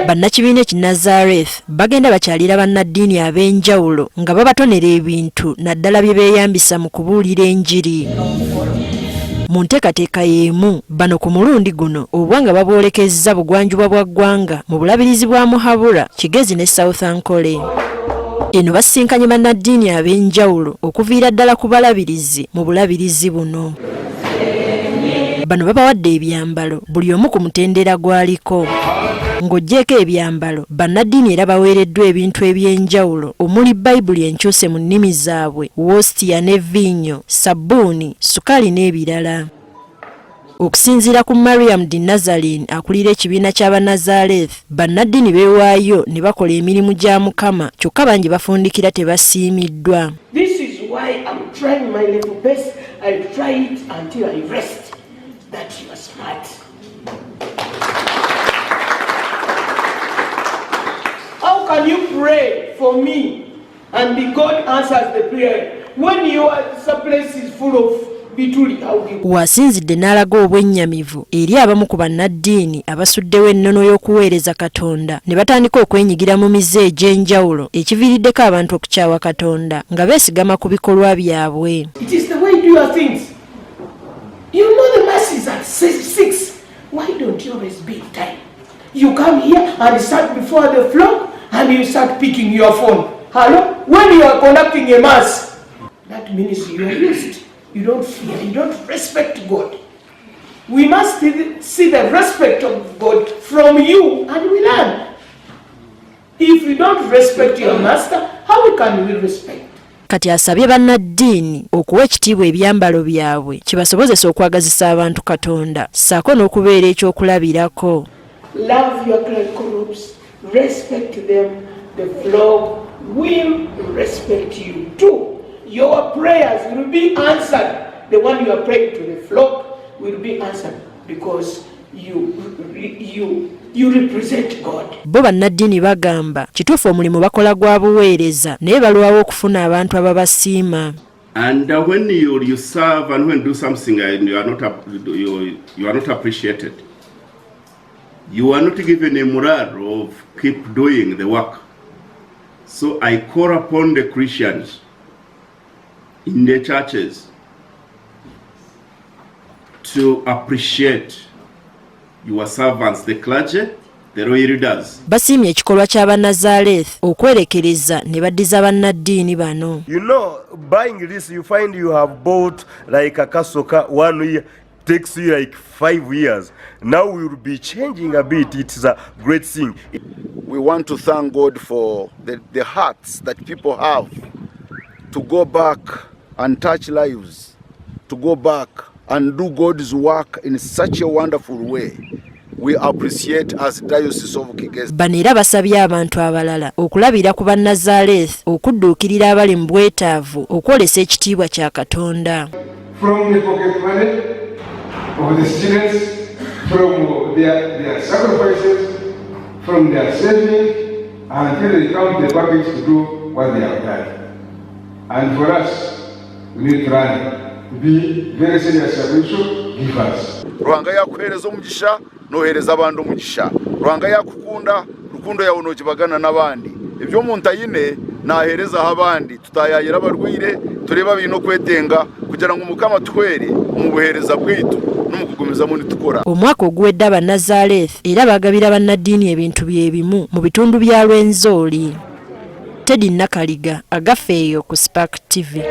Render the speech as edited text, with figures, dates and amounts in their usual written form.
Bannakibiina ki Nazareth bagenda bakyalira bannaddiini ab'enjawulo nga babatonera ebintu naddala bye beeyambisa mu kubuulira enjiri. Mu nteekateeka y'emu bano ku mulundi guno obwanga babwolekezza bugwanjuba bwa ggwanga mu bulabirizi bwa Muhabura, Kigezi ne South Ankole. Eno basisinkanye bannaddiini ab'enjawulo okuviira ddala ku balabirizi mu bulabirizi buno. Bano babawadde ebyambalo buli omu ku mutendera gwaliko. Ng'oggyeko ebyambalo, Banaddiini era baweereddwa ebintu eby'enjawulo omuli Bayibuli enkyuse mu nnimi zaabwe, wositiya ne vinyo, sabbuuni, sukaali n'ebirala. Okusinziira ku Mariam di Nazareth akulira ekibiina ky'Abanazareth, Banaddiini beewaayo ne bakola emirimu gya Mukama kyokka bangi bafundikira tebasiimiddwa. This is why I'm trying my level best. I try it until I rest that you are smart. How can you pray for me and the God answers the prayer when your place is full of bituli? Wasinzidde n'alaga obwennyamivu eri abamu ku bannaddiini abasuddewo ennono y'okuweereza Katonda ne batandika okwenyigira mu mize egy'enjawulo ekiviiriddeko abantu okukyawa Katonda nga beesigama ku bikolwa byabwe. It is the way you do your things. You know the masses at 6. Why don't you always be time? You come here and start before the flock and you start picking your phone. Hello? When you are conducting a mass, that means you are used. You don't fear, you don't respect God. We must see the respect of God from you and we learn. If you don't respect your master, how can we respect? Kati asabye bannaddiini okuwa ekitiibwa ebyambalo byabwe kibasobozesa okwagazisa abantu Katonda ssaako n'okubeera ekyokulabirako. Love your groups, respect them, the flock will respect you too. Your prayers will be answered. The one you are praying to the flock will be answered because you represent God. Bo bannaddiini bagamba kituufu omulimu bakola gwa buweereza naye balwawo okufuna abantu ababasiima. And when you serve and when you do something and you are not appreciated, you are not given a morale of keep doing the work. So I call upon the Christians in the churches to appreciate your servants, the clergy, the royal leaders. Basiimye ekikolwa ky'Abanazareth okwerekereza ne baddiza bannaddiini bano. You know, buying this, you find you have bought like a kasoka 1 year, takes you like 5 years. Now we will be changing a bit. It's a great thing. We want to thank God for the hearts that people have to go back and touch lives, to go back and do God's work in such a wonderful way. We appreciate as Diocese of Kigezi. Bano era basabye abantu abalala okulabira ku Banazareth okudduukirira abali mu bwetaavu okwolesa ekitiibwa kya Katonda. From the pocket money of the students, from their sacrifices, from their savings, until they come to the package to do what they have done. And for us, we need to run, to be very serious spiritual givers. Ruhanga yakuhereza omugisha nohereza abantu omugisha. Ruhanga yakukunda rukundo yawe nokibagana n'abandi. Ebyo omuntu ayine nahereza abandi tutayayira abarwire tureba bino kwetenga kugira ngo Mukama twere mu buhereza bwitu n'umukugumiza mu nitukora. Omwaka oguwedde Abanazareth era bagabira bannaddiini ebintu byebimu mu bitundu bya Lwenzoli. Teddy Nakaliga agafeeyo ku Spark TV.